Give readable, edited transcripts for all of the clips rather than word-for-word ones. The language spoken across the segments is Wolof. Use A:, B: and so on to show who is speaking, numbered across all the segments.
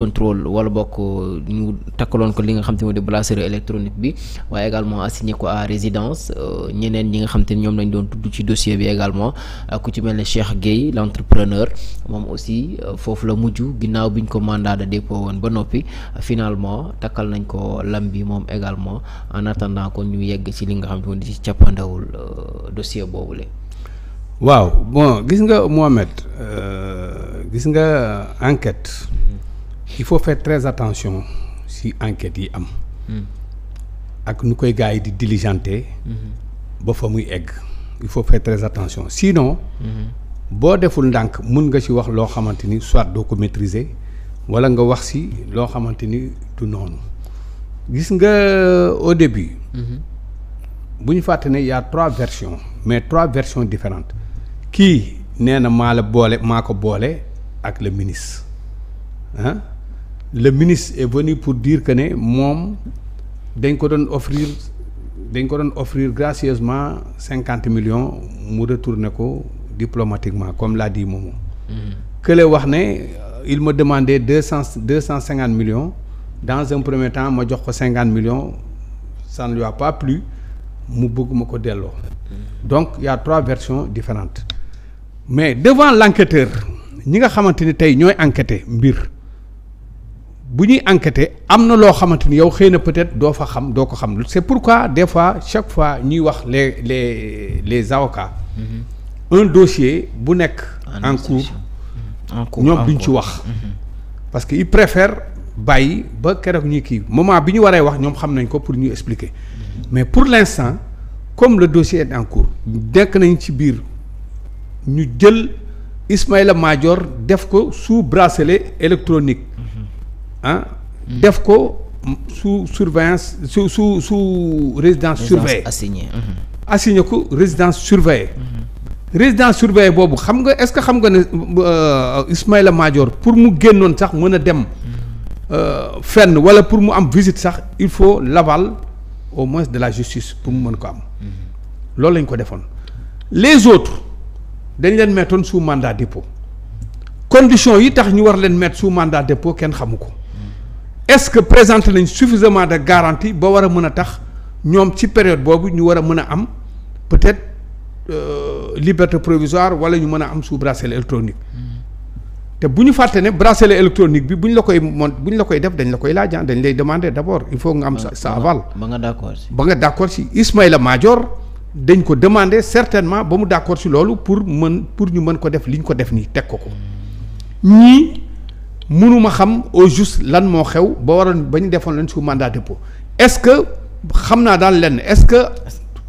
A: contrôle wala bokk ñu takkaloon ko li nga xam te ne moo di bracelet électronique bi waaye également assigné ko à résidence ñeneen ñi nga xam te ne ñoom lañ doon tudd ci dossier bi également ku ci mel ne Cheikh Gueye l'entrepreneur moom aussi foofu la mujj ginnaaw biñ ko mandat de dépôt woon ba noppi finalement takkal nañ ko lam bi moom également en attendant ko ñu yegg ci li nga xam te ne moo di ci cappandawul dossier boobule.
B: waaw bon gis nga Mohamed gis nga enquête. Il faut faire très attention si enquête yi am ak nu koy gars yi di diligenter ba fa muy egg il faut faire très attention sinon boo deful ndànk mun nga ci wax loo xamante ni soit doo ko maîtriser wala nga wax ci loo xamante ni du noonu gis nga au début bu ñu fàtte ne y a 3 versions mais 3 versions différentes kii nee na maa ko boole ak le ministre ah le ministre est venu pour dire que ne moom dañ ko doon offrir gracieusement 50 millions mu retourné ko diplomatiquement comme l'a dit Momo. Kële wax ne il me demandait 250 millions dans un premier temps ma jox ko 50 millions ça ne lui a pas plu mu bëgg ma ko delloo. Donc il y a 3 versions différentes mais devant l'enquêteur ñi nga xamante ni tey ñooy enquêter mbir. bu ñuy enquêter am na loo xamante ni yow xëy na peut-être doo ko xam c'est pourquoi des fois chaque fois ñuy wax les avocats un dossier bu nekk en cours ñoom duñ ci wax parce que ils préfèrent bàyyi ba keroog ñuy kii moment bi ñu waree wax ñoom xam nañ ko pour ñu expliquer mais pour l'instant comme le dossier est en cours nekk nañ ci biir ñu jël Ismaïla Madior def ko sous bracelet électronique def ko sous surveillance sous résidence surveillée assigné ko résidence surveillée résidence surveillée boobu xam nga est-ce que xam nga ne Ismaïla Madior pour mu génnoon sax mën a dem fenn wala pour mu am visite sax il faut l'aval au moins de la justice pour mu mën ko am loolu lañ ko defoon les autres dañ leen mettoon sous mandat dépôt conditions yi tax ñu war leen mettre sous mandat dépôt kenn xamu ko est-ce que présenté nañ suffisamment de garantie ba war a mën a tax ñoom ci période boobu ñu war a mën a am peut-être liberté provisoire wala ñu mën a am sous bracelet électronique te bu ñu fàtte ne bracelet électronique bi bu ñu la koy def dañ la koy laaj dañ lay demander d'abord il faut nga am sa aval ba nga d'accord si Ismaïla Madior dañ ko demander certainement ba mu d'accord si loolu pour ñu mën ko def li ñu ko def nii teg ko ñii mënuma xam au juste lan moo xew ba waroon ba ñu defoon leen sous mandat dépôt est-ce que xam naa daal lenn est-ce que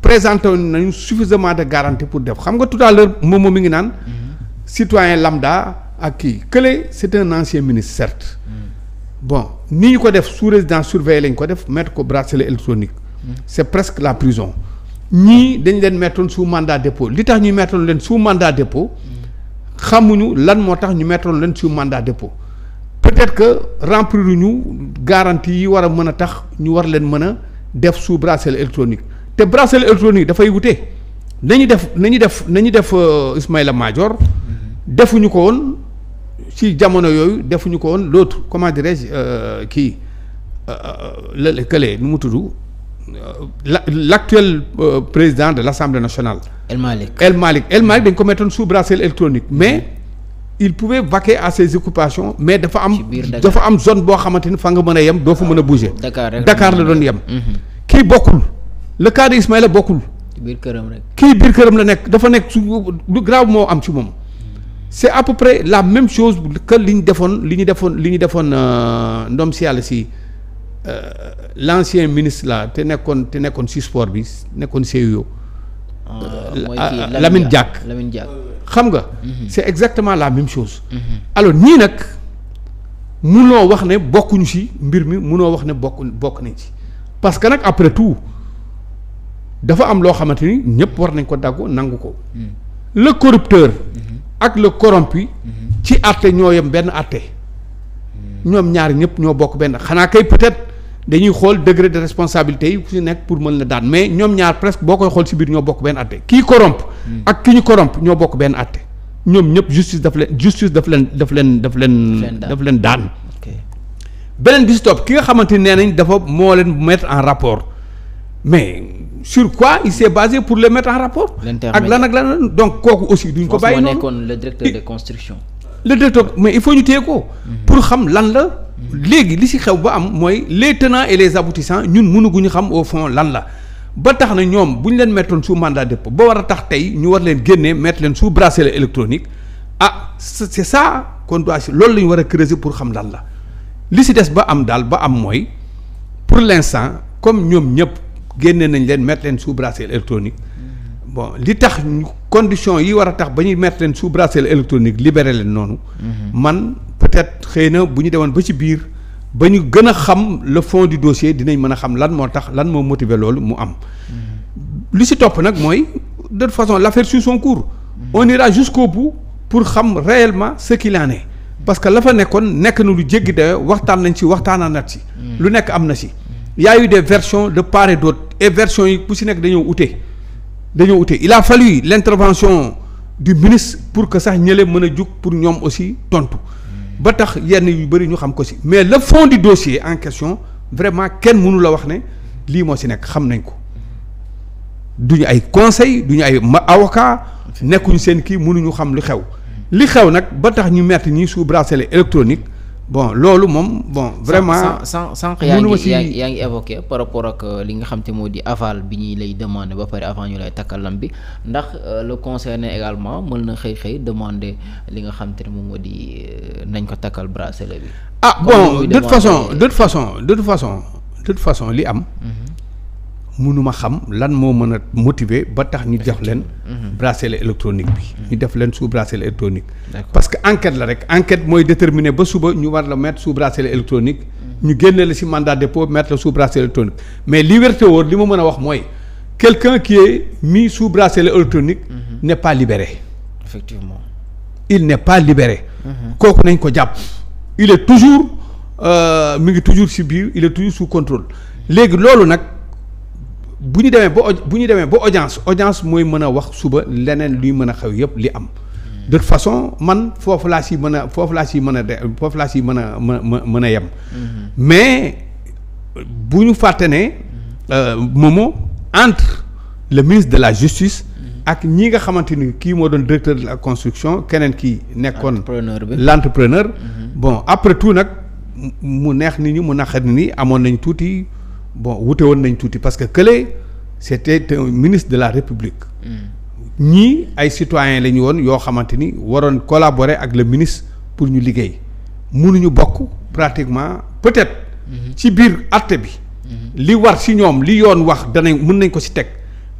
B: présenté nañu suffisamment de garantie pour def xam nga tout à l'heure moom mi ngi naan citoyen lambda ak kii kële c'est un ancien ministre certes bon ni ñu ko def sous résidence surveillée lañ ko def mettre ko bracelet électronique c'est presque la prison ñii dañ leen mettoon sous mandat dépôt li tax ñu mettoon leen sous mandat dépôt xamuñu lan moo tax ñu mettoon leen sous mandat dépôt peut-être que remplir ñu garantie yi war a mën a tax ñu war leen mën a def sous bracelet électronique te bracelet électronique dafay wute nañu def Ismaïla Madior defuñu ko woon ci jamono yooyu defuñu ko woon l'autre comment dirais-je kii la kële nu mu tudd l'actuel président de l'Assemblée nationale El Malick dañ ko mettoon sous bracelet électronique mais il pouvait vaquer à ses occupations mais dafa am zone boo xamante ni fa nga mën a yem doo fa mën a bouger Dakar la doon yem kii bokkul le cas de Ismaïla bokkul kii biir këram la nekk dafa nekk su lu grave moo am ci moom c'est à peu près la même chose que li ñu defoon ndom si yàlla si l'ancien ministre là te nekkoon si sport bi nekkoon CIO Lamine Diack xam nga c'est exactement la même chose alors ñii nag munoo wax ne bokkuñu ci mbir mi munoo wax ne bokk nañ ci parce que nag après tout dafa am loo xamante ni ñëpp war nañ ko daggu nangu ko le corrupteur ak le corrompu ci àtte ñoo yem benn àtte ñoom ñaar ñëpp ñoo bokk benn xanaa kay peut-être dañuy xool degré de responsabilité yi ku ci nekk pour mën la daan mais ñoom ñaar presque boo koy xool ci biir ñoo bokk benn àtte kii corrompe ak ki ñu corrompe ñoo bokk benn àtte ñoom ñëpp justice daf leen daan beneen bi si topp ki nga xamante ni nee nañ dafa moo leen mettre en rapport mais sur quoi il s'est basé pour le mettre en rapport. ak lan donc kooku aussi duñ ko bàyyi noonu.
A: nekkoon le directeur de construction.
B: le directeur mais il faut ñu téye ko. pour xam lan la. léegi li si xew ba am mooy les tenants et les aboutissants ñun mënaguñu xam au fond lan la ba tax na ñoom bu ñu leen mettoon sous mandat de dépôt ba war a tax tey ñu war leen génnee mettre leen sous bracelet électronique c'est ça qu'on doit loolu la ñu war a creuser pour xam lan la li si des ba am daal ba am mooy pour l'instant comme ñoom ñëpp génne nañ leen mettre leen sous bracelet électronique bon li tax conditions yi war a tax ba ñuy mettre leen sous bracelet électronique libérer leen noonu. man peut-être xëy na bu ñu demoon ba ci biir ba ñu gën a xam le fond du dossier dinañ mën a xam lan moo tax lan moo motiver loolu mu am. li si topp nag mooy de toute façon l'affaire suit son cours. on ira jusqu'au bout pour xam réellement ce qu'il en est. parce que la fa nekkoon nekk na lu jéggi de waxtaan nañ ci waxtaanaat ci. lu nekk am na ci. y a eu des versions de part et d'autre et versions yi ku si nekk dañoo ute. il a fallu l'intervention du ministre pour que sax ñële mën a jug pour ñoom aussi tontu ba tax yenn yu bëri ñu xam ko ci mais le fond du dossier en question vraiment kenn mënu la wax ne lii moo ci nekk xam nañ ko duñu ay conseil duñu ay avocat nekkuñu seen kii mënuñu xam li xew nag ba tax ñu mettre ñi sous bracelet électronique bon loolu moom bon vraiment
A: sànq yaa ngi évoqué par rapport ak li nga xam te moo di aval bi ñuy lay demander ba pare avant ñu lay takkal lam bi ndax le concerné également mën na xëy demander li nga xam te ne moom moo di nañ ko takkal bracelet bi.
B: Bon de toute façon li am. mënuma xam lan moo mën a motiver ba tax ñu jox leen bracelet électronique bi ñu def leen sous bracelet électronique parce que enquête la rek enquête mooy déterminer ba suba ñu war la mettre sous bracelet électronique ñu génne la ci mandat de dépôt mettre la sous bracelet électronique mais li wérte wóor li ma mën a wax mooy quelqu'un qui est mis sous bracelet électronique n'est pas libéré.
A: Effectivement
B: il n'est pas libéré kooku nañ ko jàpp il est toujours mi ngi toujours ci biir il est toujours sous contrôle léegi loolu nag bu ñu demee ba audience mooy mën a wax suba leneen luy mën a xew yëpp li am de toute façon man foofu laa si mën a yem mais bu ñu fàtte ne Momo entre le ministre de la justice ak ñi nga xamante ni kii moo doon directeur de la construction keneen kii nekkoon l'entrepreneur bon après tout nag mu neex nit ñi mu naqar nit ñi amoon nañ tuuti bon wute woon nañ tuuti parce que kële c'était un ministre de la République ñii ay citoyens la ñu woon yoo xamante ni waroon collaborer ak le ministre pour ñu liggéey mënuñu bokk pratiquement peut-être ci biir àtte bi li war ci ñoom li yoon wax mën nañ ko ci teg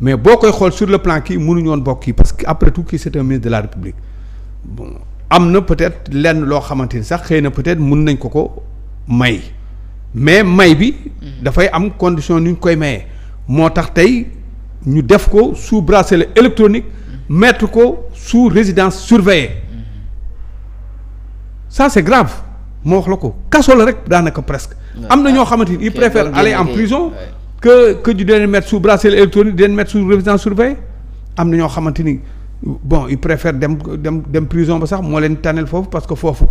B: mais boo koy xool sur le plan kii mënuñu woon bokk kii parce que après tout kii c'est un ministre de la République bon am na peut-être lenn loo xamante ni sax xëy na peut-être mën nañ ko may mais may bi dafay am condition ni ñu koy mayee moo tax tey ñu def ko sous bracelet électronique mettre ko sous résidence surveillée ça c'est grave moo wax la ko kaso la rek daanaka presque am na ñoo xamante ni ils préfèrent aller en prison que ñu leen mettre sous bracelet électronique di leen mettre sous résidence surveillée am na ñoo xamante ni bon ils préfèrent dem prison ba sax moo leen tànneel foofu parce que foofu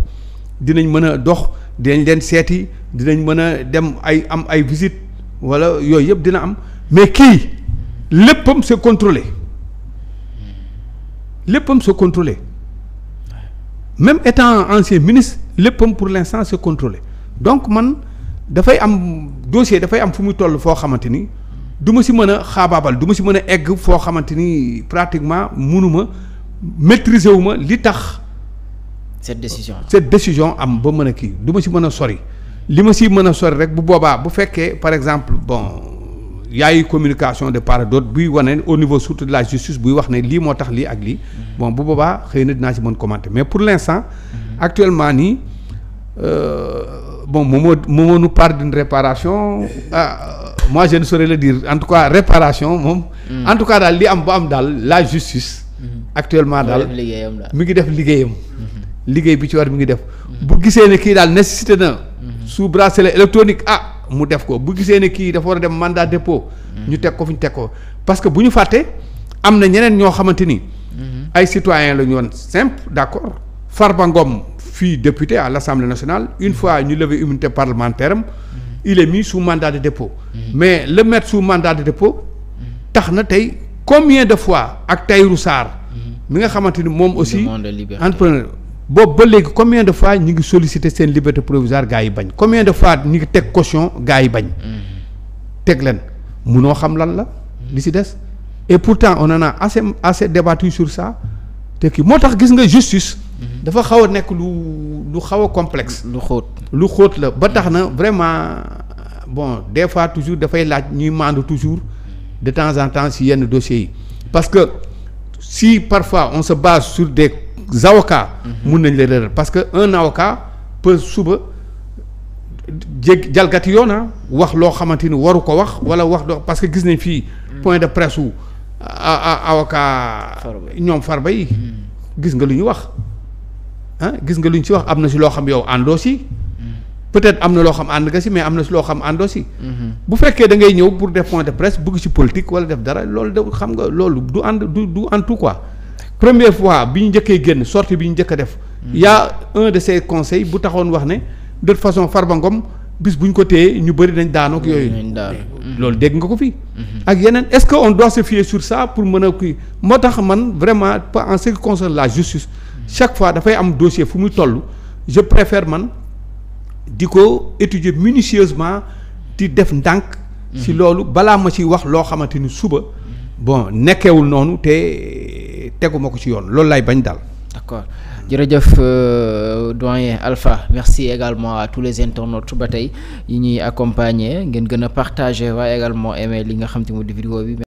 B: dinañ mën a dox dinañ leen seeti dinañ mën a dem am ay visite wala yooyu yëpp dina am mais kii léppam c'est contrôlé même étant ancien ministre léppam pour l'instant c'est contrôlé donc man dafay am dossier dafay am fu muy toll foo xamante ni du ma si mën a xaabaabal du ma si mën a egg foo xamante ni pratiquement mënuma maîtriser wu ma li tax
A: cette
B: décision am ba mën a kii du ma si mën a sori li ma si mën a sori rek bu boobaa bu fekkee par exemple bon y a eu communication de part et d'autre buy wane au niveau surtout de la justice buy wax ne lii moo tax lii ak lii bon bu boobaa xëy na dinaa si mën commenter mais pour l'instant actuellement nii bon Momo nous parle d'une réparation moi je ne saurais le dire en tout cas réparation moom en tout cas daal li am ba am daal la justice actuellement daal mi ngi def liggéeyam liggéey bi ci war mi ngi def bu gisee ne kii daal nécessité na sous bracelet électronique mu def ko bu gisee ne kii dafa war a dem mandat dépôt ñu teg ko fi ñu teg ko parce que bu ñu fàtte am na ñeneen ñoo xamante ni ay citoyens la ñu woon simple d'accord Farba Ngom fii député à l'Assemblée nationale une fois ñu lever immunité parlementaire am il est mis sous mandat de dépôt mais le mettre sous mandat de dépôt tax na tey combien de fois ak Tahirou Sarr mi nga xamante ni moom aussi entrepreneur boobu ba léegi combien de fois ñi ngi solliciter seen liberté provisoire gars yi bañ combien de fois ñi ngi teg caution gars yi bañ teg leen munoo xam lan la li ci des et pourtant on en a assez débattu sur ça te kii moo tax gis nga justice dafa xaw a nekk lu xaw a complexe lu xóot la ba tax na vraiment bon des fois toujours dafay laaj ñuy maandu toujours de temps en temps ci yenn dossiers yi parce que si parfois on se base sur des avocats mun nañ la réeral parce que un avocat peut suba jalgati yoona wax loo xamante ni waru ko wax wala wax doo parce que gis nañ fii point de presse wu avocat ñoom Farba yi gis nga lu ñu wax gis nga lu ñu ci wax am na si loo xam yow àndoo si peut-être am na loo xam ànd nga si mais am na si loo xam àndoo si bu fekkee da ngay ñëw pour def point de presse bëgg ci politique wala def dara loolu de xam nga loolu du ànd du en tout quoi première fois bi ñu njëkkee génn sortie bi ñu njëkk a def y a un de ces conseils bu taxoon wax ne de toute façon Farba Ngom bis bu ñu ko téye ñu bëri dañ daanook yooyu loolu dégg nga ko fii ak yeneen est-ce que on doit se fier sur ça pour mën a kii moo tax man vraiment en ce qui concerne la justice chaque fois dafay am dossier fu muy toll je préfère man di ko étudier minutieusement di def ndànk si loolu balaa ma ci wax loo xamante ni suba bon nekkewul noonu te teguma ko ci yoon loolu lay bañ daal.
A: D'accord jërëjëf doyen Alpha merci également à tous les internautes ba tey yi ñuy accompagner ngeen gën a partager waaye également aimer li nga xam te mu di vidéo bi.